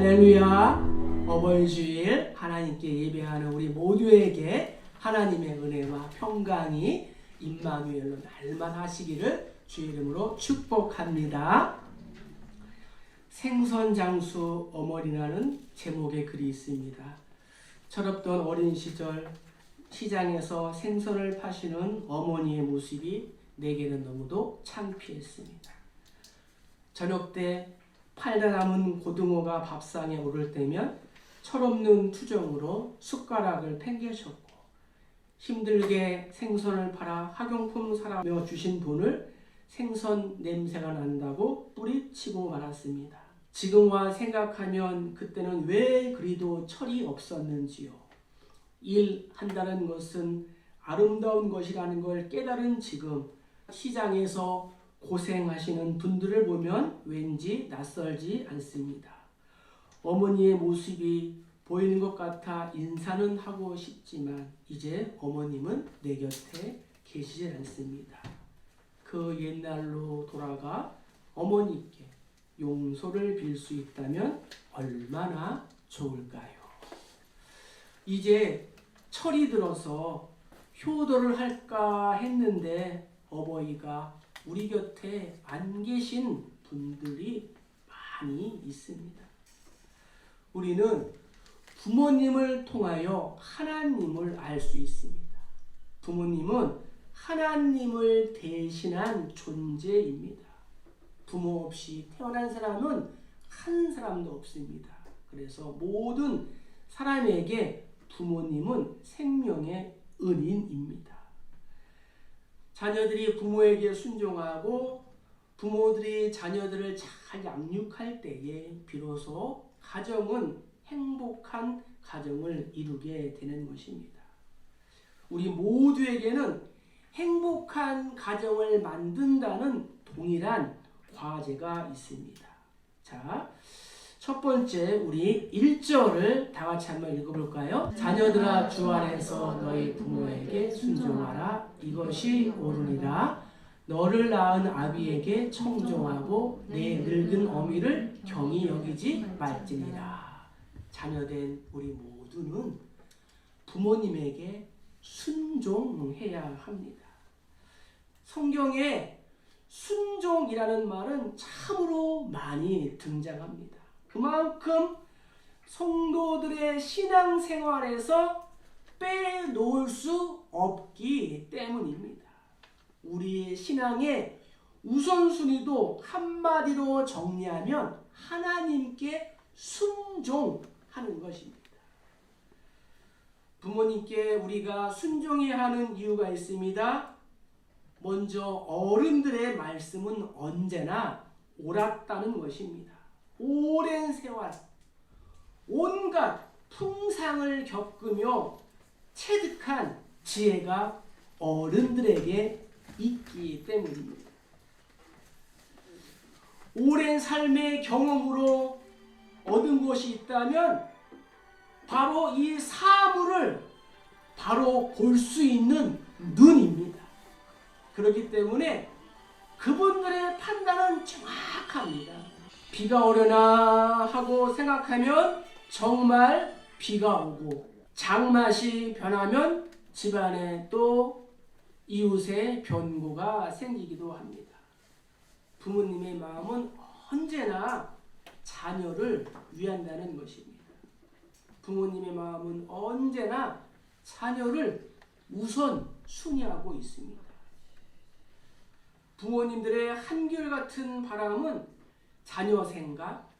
할렐루야. 어버이 주일 하나님께 예배하는 우리 모두에게 하나님의 은혜와 평강이 임마누엘로 날마다 하시기를 주의 이름으로 축복합니다. 생선장수 어머니라는 제목의 글이 있습니다. 철없던 어린 시절 시장에서 생선을 파시는 어머니의 모습이 내게는 너무도 창피했습니다. 저녁 때 팔다 남은 고등어가 밥상에 오를 때면 철없는 투정으로 숟가락을 팽개쳤고, 힘들게 생선을 팔아 학용품 사라며 주신 돈을 생선 냄새가 난다고 뿌리치고 말았습니다. 지금와 생각하면 그때는 왜 그리도 철이 없었는지요. 일한다는 것은 아름다운 것이라는 걸 깨달은 지금 시장에서 고생하시는 분들을 보면 왠지 낯설지 않습니다. 어머니의 모습이 보이는 것 같아 인사는 하고 싶지만 이제 어머님은 내 곁에 계시지 않습니다. 그 옛날로 돌아가 어머니께 용서를 빌 수 있다면 얼마나 좋을까요? 이제 철이 들어서 효도를 할까 했는데 어버이가 우리 곁에 안 계신 분들이 많이 있습니다. 우리는 부모님을 통하여 하나님을 알 수 있습니다. 부모님은 하나님을 대신한 존재입니다. 부모 없이 태어난 사람은 한 사람도 없습니다. 그래서 모든 사람에게 부모님은 생명의 은인입니다. 자녀들이 부모에게 순종하고 부모들이 자녀들을 잘 양육할 때에 비로소 가정은 행복한 가정을 이루게 되는 것입니다. 우리 모두에게는 행복한 가정을 만든다는 동일한 과제가 있습니다. 자, 첫 번째 우리 1절을 다 같이 한번 읽어볼까요? 자녀들아 주 안에서 너희 부모에게 순종하라. 이것이 옳으니라. 너를 낳은 아비에게 청종하고 내 늙은 어미를 경히 여기지 말지니라. 자녀된 우리 모두는 부모님에게 순종해야 합니다. 성경에 순종이라는 말은 참으로 많이 등장합니다. 그만큼 성도들의 신앙생활에서 빼놓을 수 없기 때문입니다. 우리의 신앙의 우선순위도 한마디로 정리하면 하나님께 순종하는 것입니다. 부모님께 우리가 순종해야 하는 이유가 있습니다. 먼저 어른들의 말씀은 언제나 옳았다는 것입니다. 오랜 세월 온갖 풍상을 겪으며 체득한 지혜가 어른들에게 있기 때문입니다. 오랜 삶의 경험으로 얻은 것이 있다면 바로 이 사물을 바로 볼 수 있는 눈입니다. 그렇기 때문에 그분들의 판단은 정확합니다. 비가 오려나 하고 생각하면 정말 비가 오고, 장맛이 변하면 집안에 또 이웃의 변고가 생기기도 합니다. 부모님의 마음은 언제나 자녀를 위한다는 것입니다. 부모님의 마음은 언제나 자녀를 우선 순위하고 있습니다. 부모님들의 한결같은 바람은 자녀 생각,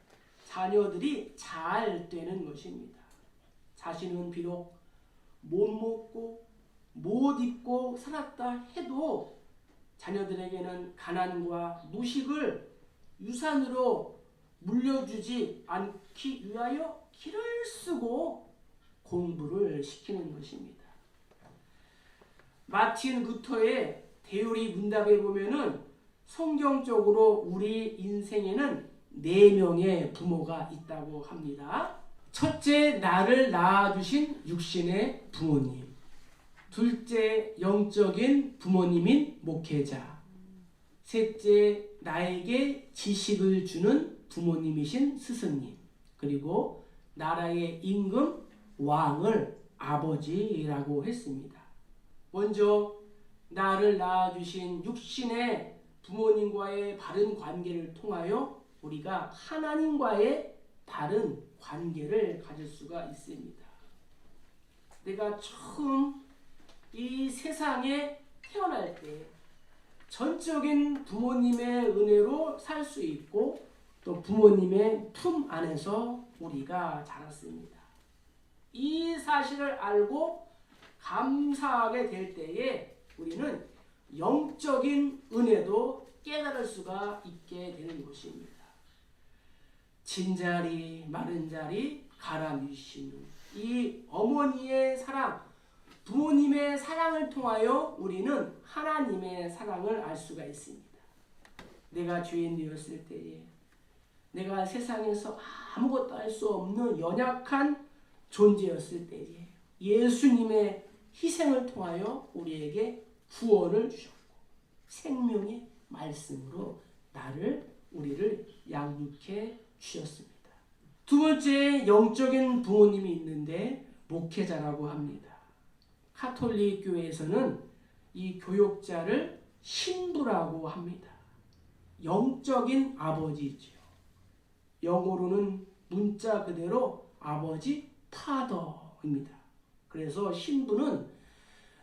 자녀들이 잘 되는 것입니다. 자신은 비록 못 먹고 못 입고 살았다 해도 자녀들에게는 가난과 무식을 유산으로 물려주지 않기 위하여 기를 쓰고 공부를 시키는 것입니다. 마틴 루터의 대요리 문답에 보면은 성경적으로 우리 인생에는 4명의 부모가 있다고 합니다. 첫째, 나를 낳아주신 육신의 부모님. 둘째, 영적인 부모님인 목회자. 셋째, 나에게 지식을 주는 부모님이신 스승님. 그리고 나라의 임금 왕을 아버지라고 했습니다. 먼저 나를 낳아주신 육신의 부모님과의 바른 관계를 통하여 우리가 하나님과의 바른 관계를 가질 수가 있습니다. 내가 처음 이 세상에 태어날 때 전적인 부모님의 은혜로 살 수 있고 또 부모님의 품 안에서 우리가 자랐습니다. 이 사실을 알고 감사하게 될 때에 우리는 영적인 은혜도 깨달을 수가 있게 되는 것입니다. 진자리 마른 자리 가라미시는 이 어머니의 사랑, 부모님의 사랑을 통하여 우리는 하나님의 사랑을 알 수가 있습니다. 내가 죄인 되었을 때에 내가 세상에서 아무것도 할 수 없는 연약한 존재였을 때에 예수님의 희생을 통하여 우리에게 구원을 주셨고 생명의 말씀으로 우리를 양육해 주셨습니다. 두 번째 영적인 부모님이 있는데 목회자라고 합니다. 가톨릭 교회에서는 이 교육자를 신부라고 합니다. 영적인 아버지죠. 영어로는 문자 그대로 아버지 파더입니다. 그래서 신부는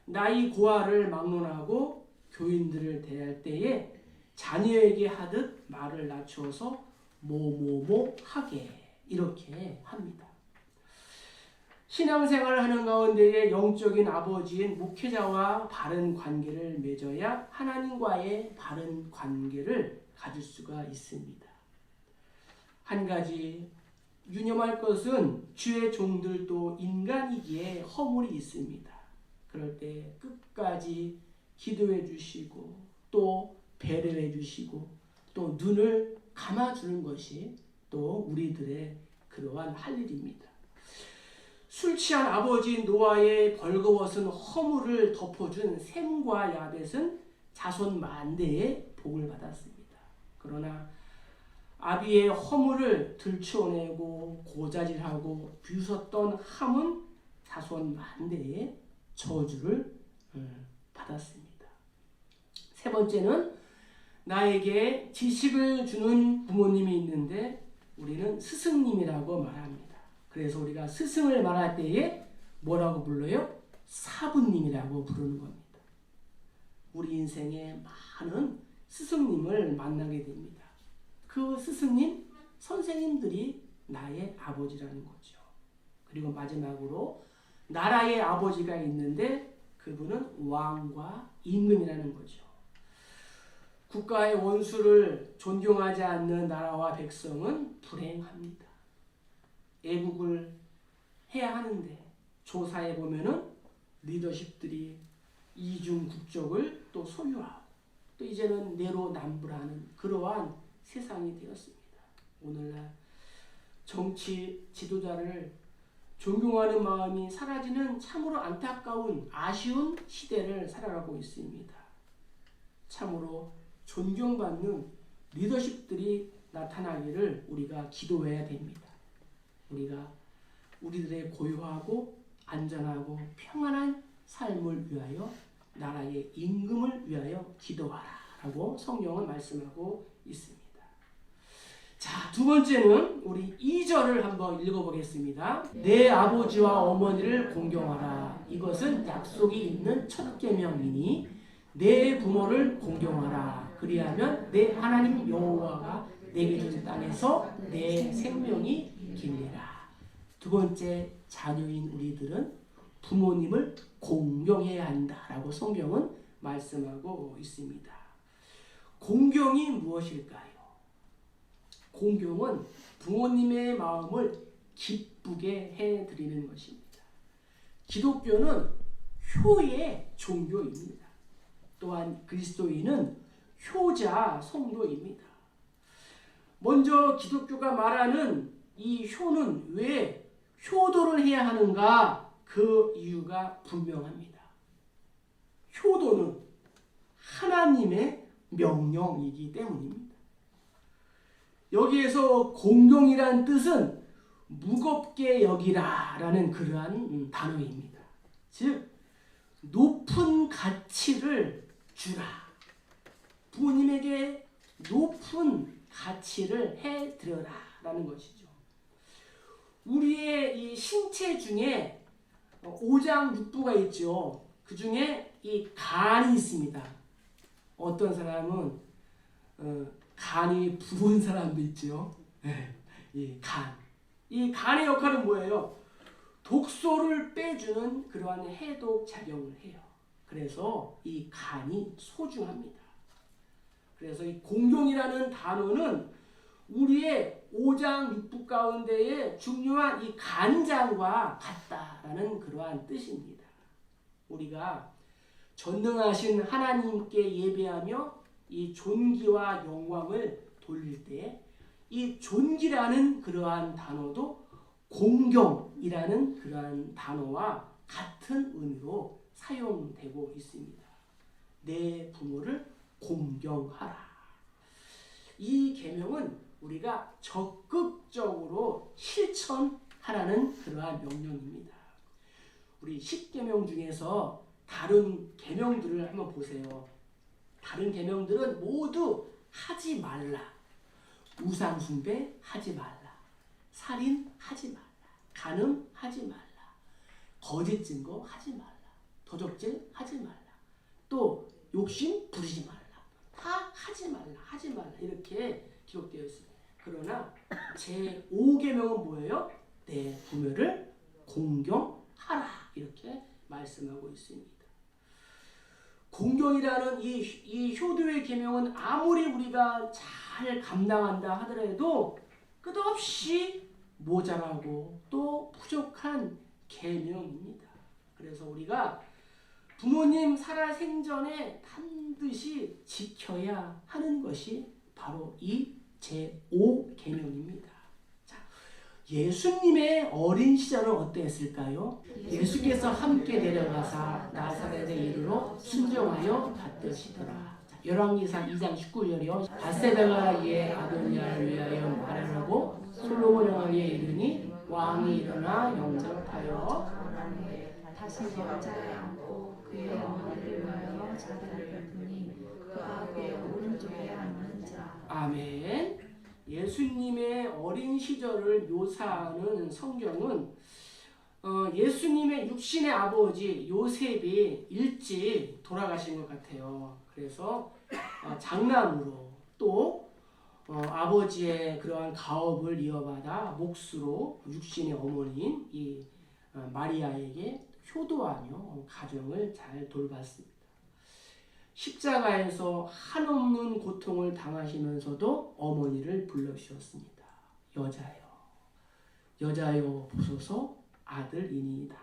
나이 고아를 막론하고 교인들을 대할 때에 자녀에게 하듯 말을 낮추어서 뭐뭐뭐 하게 이렇게 합니다. 신앙생활을 하는 가운데에 영적인 아버지인 목회자와 바른 관계를 맺어야 하나님과의 바른 관계를 가질 수가 있습니다. 한 가지 유념할 것은 주의 종들도 인간이기에 허물이 있습니다. 그럴 때 끝까지 기도해 주시고 또 배려해 주시고 또 눈을 감아주는 것이 또 우리들의 그러한 할 일입니다. 술 취한 아버지 노아의 벌거벗은 허물을 덮어준 셈과 야벳은 자손 만대의 복을 받았습니다. 그러나 아비의 허물을 들추어내고 고자질하고 비웃었던 함은 자손 만대의 저주를 받았습니다. 세 번째는 나에게 지식을 주는 부모님이 있는데 우리는 스승님이라고 말합니다. 그래서 우리가 스승을 말할 때에 뭐라고 불러요? 사부님이라고 부르는 겁니다. 우리 인생에 많은 스승님을 만나게 됩니다. 그 스승님, 선생님들이 나의 아버지라는 거죠. 그리고 마지막으로 나라의 아버지가 있는데 그분은 왕과 임금이라는 거죠. 국가의 원수를 존경하지 않는 나라와 백성은 불행합니다. 애국을 해야 하는데 조사해 보면은 리더십들이 이중 국적을 또 소유하고 또 이제는 내로남불하는 그러한 세상이 되었습니다. 오늘날 정치 지도자를 존경하는 마음이 사라지는 참으로 안타까운 아쉬운 시대를 살아가고 있습니다. 참으로 존경받는 리더십들이 나타나기를 우리가 기도해야 됩니다. 우리가 우리들의 고요하고 안전하고 평안한 삶을 위하여 나라의 임금을 위하여 기도하라 라고 성경은 말씀하고 있습니다. 자, 두 번째는 우리 2절을 한번 읽어보겠습니다. 내 아버지와 어머니를 공경하라. 이것은 약속이 있는 첫 계명이니 내 부모를 공경하라. 그리하면 내 하나님 여호와가 내게 준 땅에서 내 생명이 길리라. 두 번째 자녀인 우리들은 부모님을 공경해야 한다라고 성경은 말씀하고 있습니다. 공경이 무엇일까요? 공경은 부모님의 마음을 기쁘게 해드리는 것입니다. 기독교는 효의 종교입니다. 또한 그리스도인은 효자 성도입니다. 먼저 기독교가 말하는 이 효는 왜 효도를 해야 하는가? 그 이유가 분명합니다. 효도는 하나님의 명령이기 때문입니다. 여기에서 공경이란 뜻은 무겁게 여기라라는 그러한 단어입니다. 즉 높은 가치를 주라. 부모님에게 높은 가치를 해드려라라는 것이죠. 우리의 이 신체 중에 오장육부가 있죠. 그 중에 이 간이 있습니다. 어떤 사람은 간이 부은 사람도 있죠. 이 간. 이 간의 역할은 뭐예요? 독소를 빼주는 그러한 해독 작용을 해요. 그래서 이 간이 소중합니다. 그래서 이 공경이라는 단어는 우리의 오장육부 가운데에 중요한 이 간장과 같다라는 그러한 뜻입니다. 우리가 전능하신 하나님께 예배하며 이 존귀와 영광을 돌릴 때 이 존귀라는 그러한 단어도 공경이라는 그러한 단어와 같은 의미로 사용되고 있습니다. 내 부모를 공경하라. 이 계명은 우리가 적극적으로 실천하라는 그러한 명령입니다. 우리 10계명 중에서 다른 계명들을 한번 보세요. 다른 계명들은 모두 하지 말라. 우상 숭배 하지 말라. 살인 하지 말라. 간음 하지 말라. 거짓 증거 하지 말라. 도적질 하지 말라. 또 욕심 부리지 말라. 다 하지 말라. 하지 말라. 이렇게 기록되어 있습니다. 그러나 제5계명은 뭐예요? 내 부모를 공경하라. 이렇게 말씀하고 있습니다. 공경이라는 이 효도의 계명은 아무리 우리가 잘 감당한다 하더라도 끝없이 모자라고 또 부족한 계명입니다. 그래서 우리가 부모님 살아생전에 반드시 지켜야 하는 것이 바로 이 제5계명입니다. 자, 예수님의 어린 시절은 어땠을까요? 예수께서 함께 내려가사 나사렛에 이르러 순종하여 받드시더라. 열왕기상 2장 19절이요. 밧세바가 이에 아도니아를 위하여 말하라고 솔로몬 왕에게 이르니 왕이 일어나 영접하여 다시 여자에 앉고 그의 어머니를 위하여 자기를 뵙으니 그가 그의 오른쪽에 앉는 자. 아멘. 예수님의 어린 시절을 묘사하는 성경은 예수님의 육신의 아버지 요셉이 일찍 돌아가신 것 같아요. 그래서 장남으로 또 아버지의 그러한 가업을 이어받아 몫으로 육신의 어머니인 이 마리아에게 효도하며 가정을 잘 돌봤습니다. 십자가에서 한없는 고통을 당하시면서도 어머니를 불러주셨습니다. 여자여, 여자여 보소서 아들이니이다.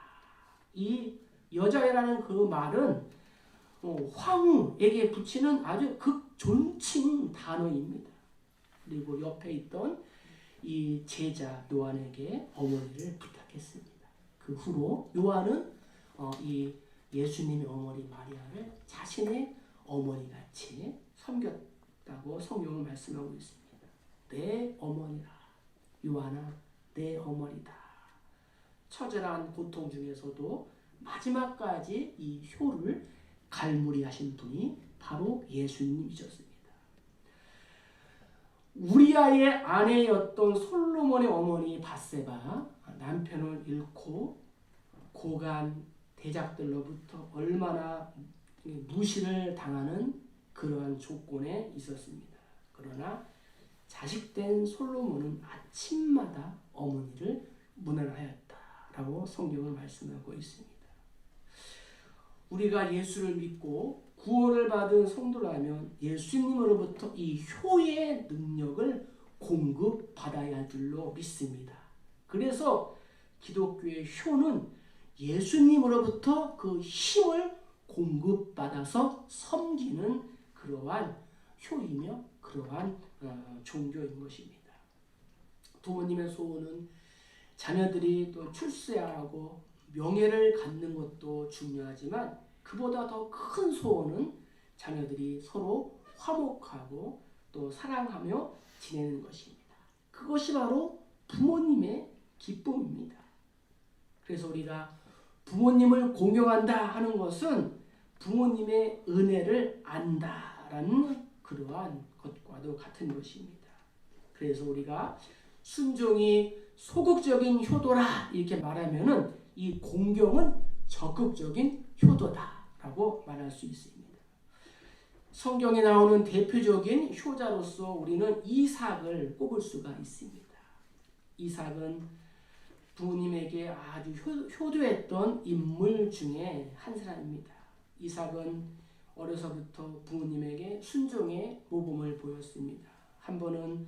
이 여자여라는 그 말은 황후에게 붙이는 아주 극존칭 단어입니다. 그리고 옆에 있던 이 제자 요한에게 어머니를 부탁했습니다. 그 후로 요한은 이 예수님의 어머니 마리아를 자신의 어머니같이 섬겼다고 성경은 말씀하고 있습니다. 내 어머니라. 요한아, 내 어머니다. 처절한 고통 중에서도 마지막까지 이 효를 갈무리하신 분이 바로 예수님이셨습니다. 우리아의 아내였던 솔로몬의 어머니 밧세바, 남편을 잃고 고간 대작들로부터 얼마나 무시를 당하는 그러한 조건에 있었습니다. 그러나 자식된 솔로몬은 아침마다 어머니를 문안하였다라고 성경은 말씀하고 있습니다. 우리가 예수를 믿고 구원을 받은 성도라면 예수님으로부터 이 효의 능력을 공급받아야 할 줄로 믿습니다. 그래서 기독교의 효는 예수님으로부터 그 힘을 공급받아서 섬기는 그러한 효이며 그러한 종교인 것입니다. 부모님의 소원은 자녀들이 또 출세하고 명예를 갖는 것도 중요하지만 그보다 더 큰 소원은 자녀들이 서로 화목하고 또 사랑하며 지내는 것입니다. 그것이 바로 부모님의 기쁨입니다. 그래서 우리가 부모님을 공경한다 하는 것은 부모님의 은혜를 안다라는 그러한 것과도 같은 것입니다. 그래서 우리가 순종이 소극적인 효도라 이렇게 말하면은 이 공경은 적극적인 효도다라고 말할 수 있습니다. 성경에 나오는 대표적인 효자로서 우리는 이삭을 꼽을 수가 있습니다. 이삭은 부모님에게 아주 효도했던 인물 중에 한 사람입니다. 이삭은 어려서부터 부모님에게 순종의 모범을 보였습니다. 한 번은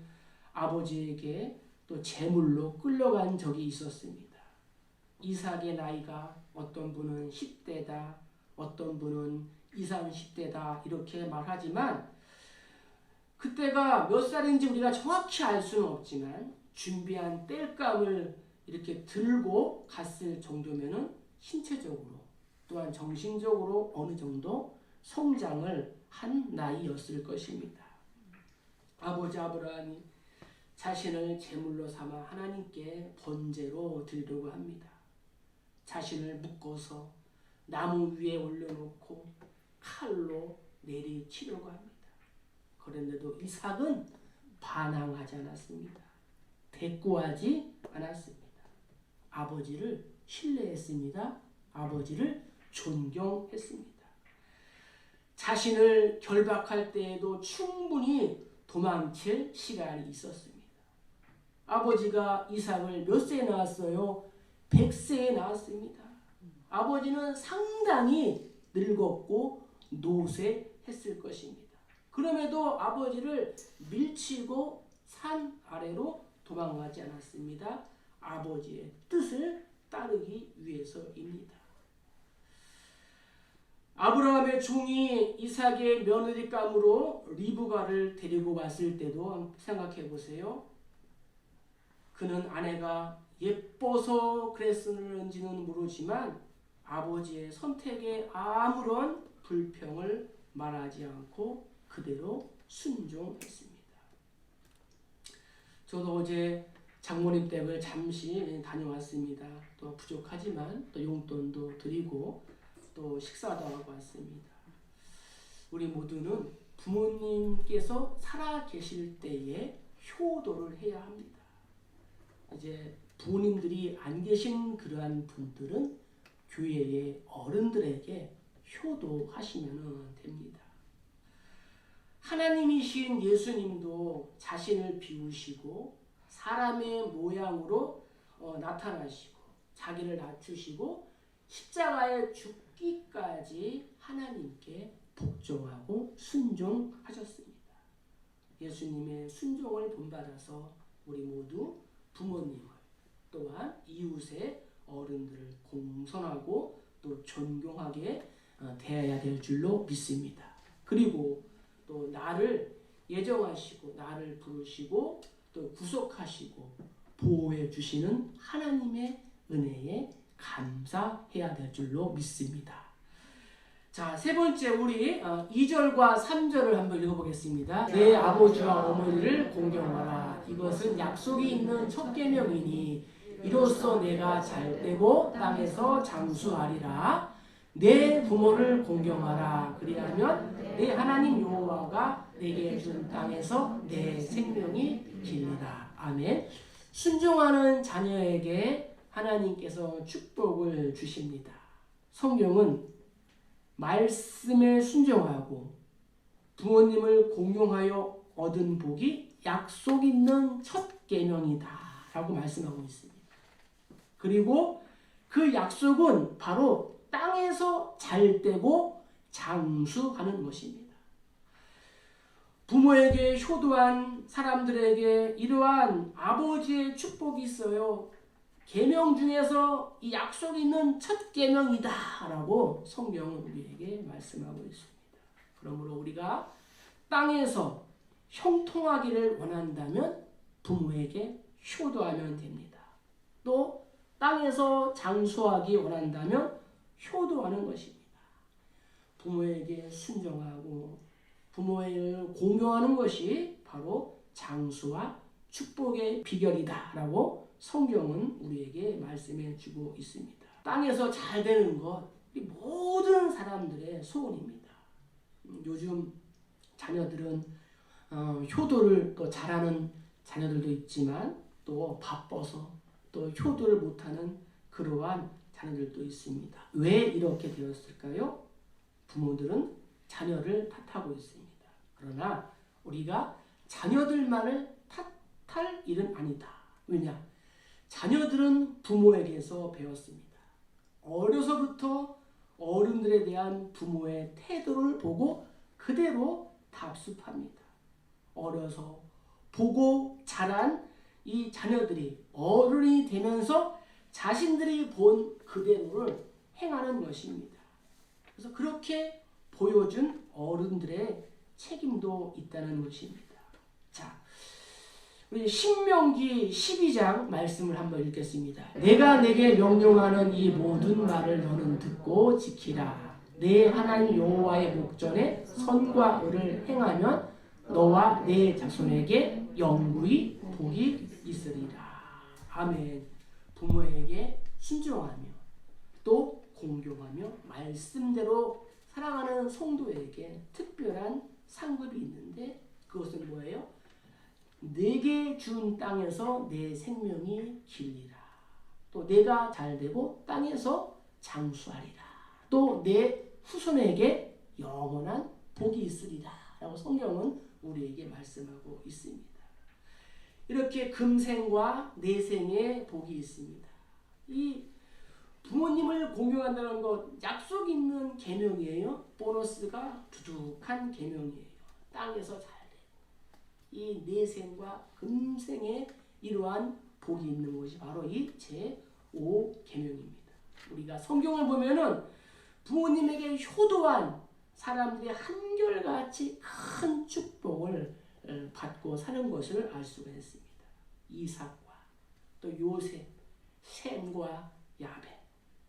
아버지에게 또 제물로 끌려간 적이 있었습니다. 이삭의 나이가 어떤 분은 10대다, 어떤 분은 20, 30대다 이렇게 말하지만 그때가 몇 살인지 우리가 정확히 알 수는 없지만 준비한 땔감을 이렇게 들고 갔을 정도면은 신체적으로 또한 정신적으로 어느 정도 성장을 한 나이였을 것입니다. 아버지 아브라함이 자신을 제물로 삼아 하나님께 번제로 드리려고 합니다. 자신을 묶어서 나무 위에 올려놓고 칼로 내리치려고 합니다. 그런데도 이삭은 반항하지 않았습니다. 대꾸하지 않았습니다. 아버지를 신뢰했습니다. 아버지를 존경했습니다. 자신을 결박할 때에도 충분히 도망칠 시간이 있었습니다. 아버지가 이삭을 몇 세에 낳았어요? 100세에 낳았습니다. 아버지는 상당히 늙었고 노쇠했을 것입니다. 그럼에도 아버지를 밀치고 산 아래로 도망가지 않았습니다. 아버지의 뜻을 따르기 위해서입니다. 아브라함의 종이 이삭의 며느리감으로 리브가를 데리고 왔을 때도 생각해 보세요. 그는 아내가 예뻐서 그랬는지는 모르지만 아버지의 선택에 아무런 불평을 말하지 않고 그대로 순종했습니다. 저도 어제 장모님 댁을 잠시 다녀왔습니다. 또 부족하지만 또 용돈도 드리고 또 식사도 하고 왔습니다. 우리 모두는 부모님께서 살아 계실 때에 효도를 해야 합니다. 이제 부모님들이 안 계신 그러한 분들은 교회의 어른들에게 효도하시면 됩니다. 하나님이신 예수님도 자신을 비우시고 사람의 모양으로 나타나시고 자기를 낮추시고 십자가에 죽기까지 하나님께 복종하고 순종하셨습니다. 예수님의 순종을 본받아서 우리 모두 부모님을 또한 이웃의 어른들을 공손하고 또 존경하게 대해야 될 줄로 믿습니다. 그리고 또 나를 예정하시고 나를 부르시고 또 구속하시고 보호해 주시는 하나님의 은혜에 감사해야 될 줄로 믿습니다. 자, 세 번째 우리 2절과 3절을 한번 읽어보겠습니다. 내 아버지와 어머니를 공경하라. 이것은 약속이 있는 첫 계명이니 이로써 내가 잘되고 땅에서 장수하리라. 내 부모를 공경하라. 그리하면 내 하나님 여호와가 내게 준 땅에서 내 생명이 길리라. 아멘. 순종하는 자녀에게 하나님께서 축복을 주십니다. 성경은 말씀에 순종하고 부모님을 공경하여 얻은 복이 약속 있는 첫 계명이다 라고 말씀하고 있습니다. 그리고 그 약속은 바로 땅에서 잘되고 장수하는 것입니다. 부모에게 효도한 사람들에게 이러한 아버지의 축복이 있어요. 계명 중에서 이 약속 있는 첫 계명이다 라고 성경은 우리에게 말씀하고 있습니다. 그러므로 우리가 땅에서 형통하기를 원한다면 부모에게 효도하면 됩니다. 또 땅에서 장수하기 원한다면 효도하는 것입니다. 부모에게 순종하고 부모를 공경하는 것이 바로 장수와 축복의 비결이다 라고 성경은 우리에게 말씀해 주고 있습니다. 땅에서 잘 되는 것, 이 모든 사람들의 소원입니다. 요즘 자녀들은 효도를 또 잘하는 자녀들도 있지만 또 바빠서 또 효도를 못하는 그러한 자녀들도 있습니다. 왜 이렇게 되었을까요? 부모들은 자녀를 탓하고 있습니다. 그러나 우리가 자녀들만을 탓할 일은 아니다. 왜냐? 자녀들은 부모에게서 배웠습니다. 어려서부터 어른들에 대한 부모의 태도를 보고 그대로 답습합니다. 어려서 보고 자란 이 자녀들이 어른이 되면서 자신들이 본 그대로를 행하는 것입니다. 그래서 그렇게 보여준 어른들의 책임도 있다는 것입니다. 자, 우리 신명기 12장 말씀을 한번 읽겠습니다. 내가 내게 명령하는 이 모든 말을 너는 듣고 지키라. 내 하나님 여호와의 목전에 선과 의를 행하면 너와 내 자손에게 영구히 복이 있으리라. 아멘. 부모에게 순종하며 또 공경하며 말씀대로 살아가는 성도에게 특별한 상급이 있는데 그것은 뭐예요? 내게 준 땅에서 내 생명이 길리라. 또 내가 잘되고 땅에서 장수하리라. 또 내 후손에게 영원한 복이 있으리라. 라고 성경은 우리에게 말씀하고 있습니다. 이렇게 금생과 내생의 복이 있습니다. 이 부모님을 공경한다는 것 약속 있는 계명이에요. 보너스가 두둑한 계명이에요. 땅에서 잘 되고 이 내생과 금생에 이러한 복이 있는 것이 바로 이 제5계명입니다. 우리가 성경을 보면은 부모님에게 효도한 사람들이 한결같이 큰 축복을 받고 사는 것을 알 수가 있습니다. 이삭과 또 요셉, 셈과 야벳,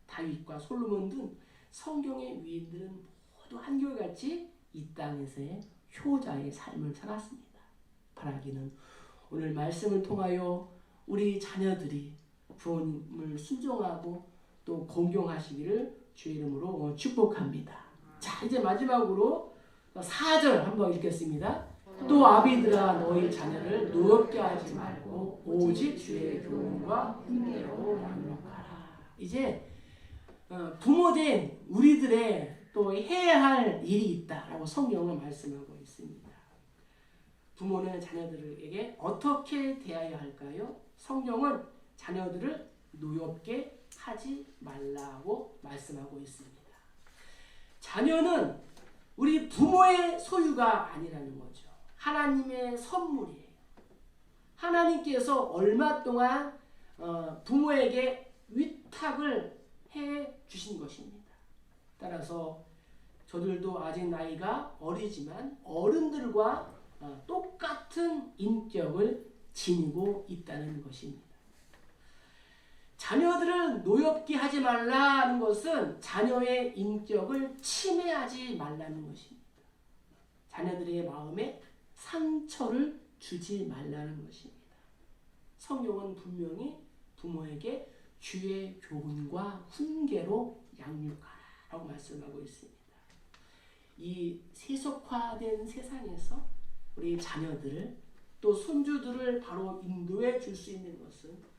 다윗과 솔로몬 등 성경의 위인들은 모두 한결같이 이 땅에서의 효자의 삶을 살았습니다. 바라기는 오늘 말씀을 통하여 우리 자녀들이 부모님을 순종하고 또 공경하시기를 주의 이름으로 축복합니다. 자, 이제 마지막으로 4절 한번 읽겠습니다. 또 아비들아 너희 자녀를 노엽게 하지 말고 오직 주의 교훈과 훈계로 양육하라. 이제 부모된 우리들의 또 해야 할 일이 있다라고 성경은 말씀하고 있습니다. 부모는 자녀들에게 어떻게 대해야 할까요? 성경은 자녀들을 노엽게 하지 말라고 말씀하고 있습니다. 자녀는 우리 부모의 소유가 아니라는 거죠. 하나님의 선물이에요. 하나님께서 얼마 동안 부모에게 위탁을 해 주신 것입니다. 따라서 저들도 아직 나이가 어리지만 어른들과 똑같은 인격을 지니고 있다는 것입니다. 자녀들을 노엽게 하지 말라는 것은 자녀의 인격을 침해하지 말라는 것입니다. 자녀들의 마음에 상처를 주지 말라는 것입니다. 성경은 분명히 부모에게 주의 교훈과 훈계로 양육하라고 말씀하고 있습니다. 이 세속화된 세상에서 우리 자녀들을 또 손주들을 바로 인도해 줄 수 있는 것은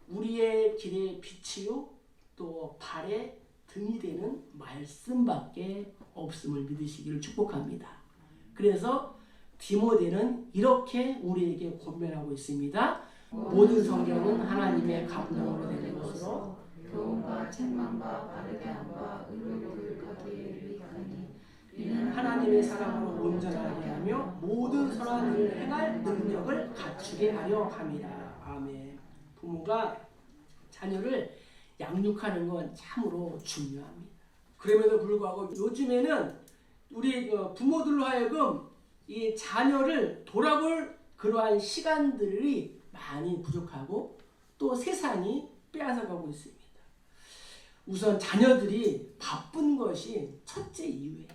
우리의 길의 빛이요 또 발의 등이 되는 말씀밖에 없음을 믿으시기를 축복합니다. 그래서 디모데는 이렇게 우리에게 권면하고 있습니다. 모든 성경은 하나님의 감동으로 된 것으로 교훈과 책망과 바르게 함과 의로 교육하기에 유익하니 이는 하나님의 사랑으로 온전하게 하며 모든 선한 일을 행할 능력을 갖추게 하려 함이라. 아멘. 부모가 자녀를 양육하는 건 참으로 중요합니다. 그럼에도 불구하고 요즘에는 우리 부모들로 하여금 이 자녀를 돌아볼 그러한 시간들이 많이 부족하고 또 세상이 빼앗아가고 있습니다. 우선 자녀들이 바쁜 것이 첫째 이유예요.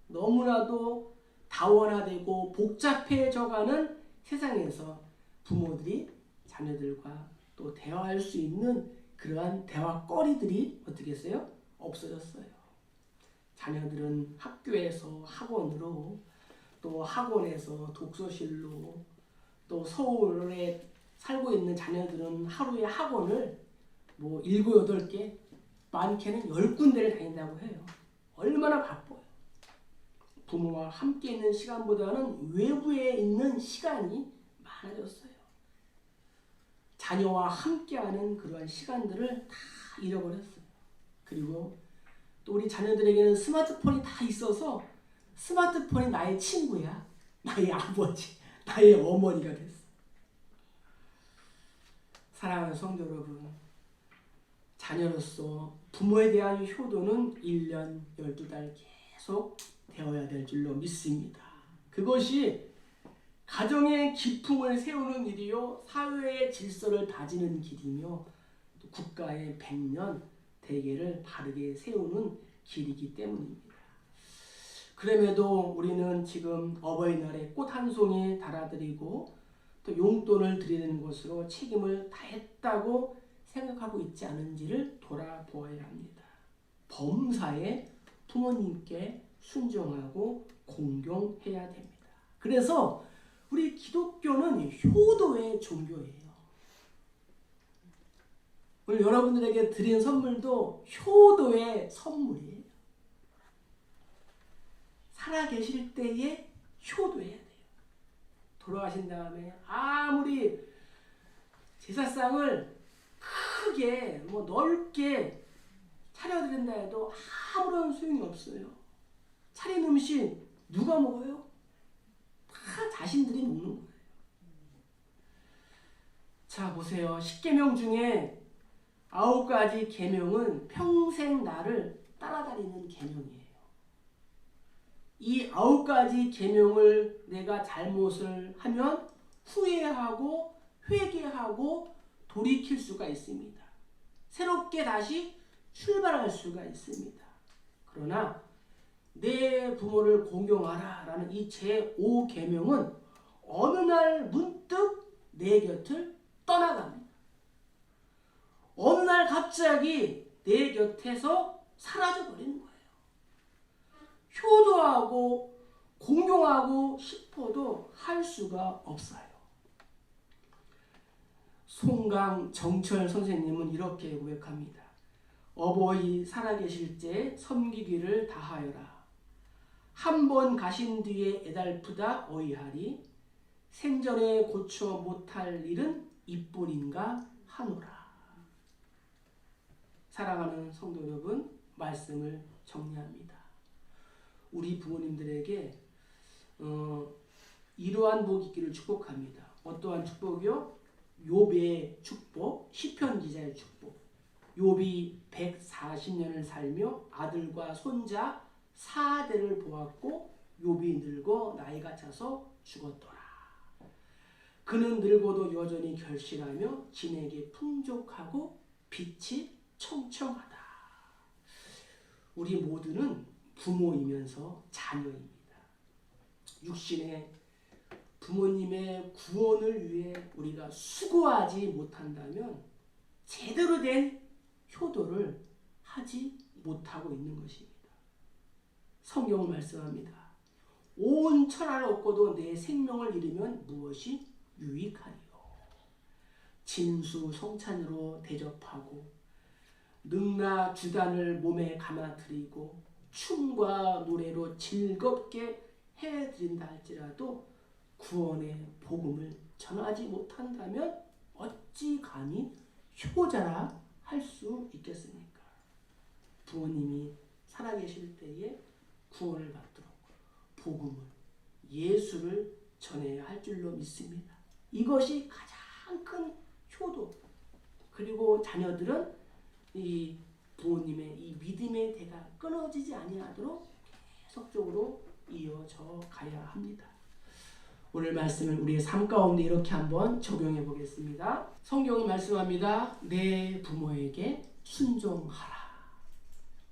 너무나도 다원화되고 복잡해져가는 세상에서 부모들이 자녀들과 또 대화할 수 있는 그러한 대화거리들이 어떻게 했어요? 없어졌어요. 자녀들은 학교에서 학원으로, 또 학원에서 독서실로, 또 서울에 살고 있는 자녀들은 하루에 학원을 뭐 7, 8개, 많게는 10군데를 다닌다고 해요. 얼마나 바빠요. 부모와 함께 있는 시간보다는 외부에 있는 시간이 많아졌어요. 자녀와 함께하는 그러한 시간들을 다 잃어버렸어요. 그리고 또 우리 자녀들에게는 스마트폰이 다 있어서 스마트폰이 나의 친구야. 나의 아버지, 나의 어머니가 됐어. 사랑하는 성도 여러분, 자녀로서 부모에 대한 효도는 1년 12달 계속 되어야 될 줄로 믿습니다. 그것이 가정의 기풍을 세우는 일이요, 사회의 질서를 다지는 길이며 또 국가의 100년 대계를 바르게 세우는 길이기 때문입니다. 그럼에도 우리는 지금 어버이날에 꽃 한 송이 달아드리고 또 용돈을 드리는 것으로 책임을 다했다고 생각하고 있지 않은지를 돌아보아야 합니다. 범사에 부모님께 순종하고 공경해야 됩니다. 그래서 우리 기독교는 효도의 종교예요. 오늘 여러분들에게 드린 선물도 효도의 선물이에요. 살아계실 때에 효도해야 돼요. 돌아가신 다음에 아무리 제사상을 크게 넓게 차려드린다 해도 아무런 소용이 없어요. 차린 음식 누가 먹어요? 다 자신들이 먹는 거예요. 자, 보세요. 10계명 중에 9가지 계명은 평생 나를 따라다니는 계명이에요. 이 9가지 계명을 내가 잘못을 하면 후회하고 회개하고 돌이킬 수가 있습니다. 새롭게 다시 출발할 수가 있습니다. 그러나 내 부모를 공경하라 라는 이 제5계명은 어느 날 문득 내 곁을 떠나갑니다. 어느 날 갑자기 내 곁에서 사라져버리는 거예요. 효도하고 공경하고 싶어도 할 수가 없어요. 송강 정철 선생님은 이렇게 고백합니다. 어버이 살아계실 때 섬기기를 다하여라. 한 번 가신 뒤에 애달프다 어이하리. 생전에 고쳐 못할 일은 이뿐인가 하노라. 사랑하는 성도 여러분, 말씀을 정리합니다. 우리 부모님들에게 이러한 복이 있기를 축복합니다. 어떠한 축복이요? 욥의 축복, 시편 기자의 축복. 욥이 140년을 살며 아들과 손자 4대를 보았고 욥이 늙어 나이가 차서 죽었더라. 그는 늙어도 여전히 결실하며 진에게 풍족하고 빛이 청청하다. 우리 모두는 부모이면서 자녀입니다. 육신의 부모님의 구원을 위해 우리가 수고하지 못한다면 제대로 된 효도를 하지 못하고 있는 것입니다. 성경은 말씀합니다. 온 천하를 얻고도 내 생명을 잃으면 무엇이 유익하리요. 진수성찬으로 대접하고 능라 주단을 몸에 감아드리고 춤과 노래로 즐겁게 해드린다 할지라도 구원의 복음을 전하지 못한다면 어찌 감히 효자라 할 수 있겠습니까? 부모님이 살아계실 때에 구원을 받도록 복음을, 예수를 전해야 할 줄로 믿습니다. 이것이 가장 큰 효도. 그리고 자녀들은 이 부모님의 이 믿음의 대가 끊어지지 아니하도록 계속적으로 이어져 가야 합니다. 오늘 말씀을 우리의 삶 가운데 이렇게 한번 적용해 보겠습니다. 성경은 말씀합니다. 내 부모에게 순종하라.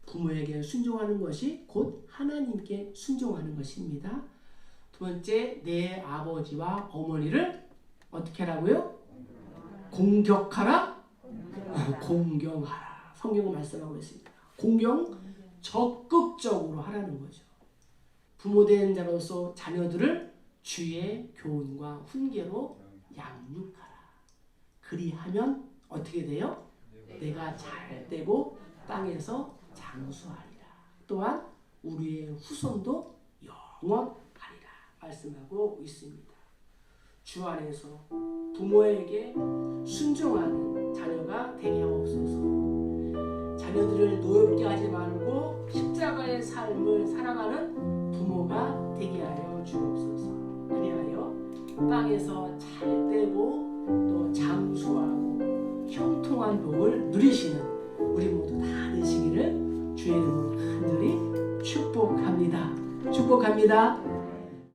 부모에게 순종하는 것이 곧 하나님께 순종하는 것입니다. 두 번째, 내 아버지와 어머니를 어떻게 하라고요? 공격하라, 공경하라. 성경은 말씀하고 있습니다. 공경, 적극적으로 하라는 거죠. 부모된 자로서 자녀들을 주의 교훈과 훈계로 양육하라. 그리하면 어떻게 돼요? 내가 잘 되고 땅에서 장수하리라. 또한 우리의 후손도 영원하리라 말씀하고 있습니다. 주 안에서 부모에게 순종하는 자녀가 되게 하옵소서. 자녀들을 노엽게 하지 말고 십자가의 삶을 살아가는 부모가 되게 하여 주옵소서. 그리하여 땅에서 잘 되고 또 장수하고 형통한 복을 누리시는 우리 모두 다 되시기를 주의 이름으로 간절히 축복합니다. 축복합니다.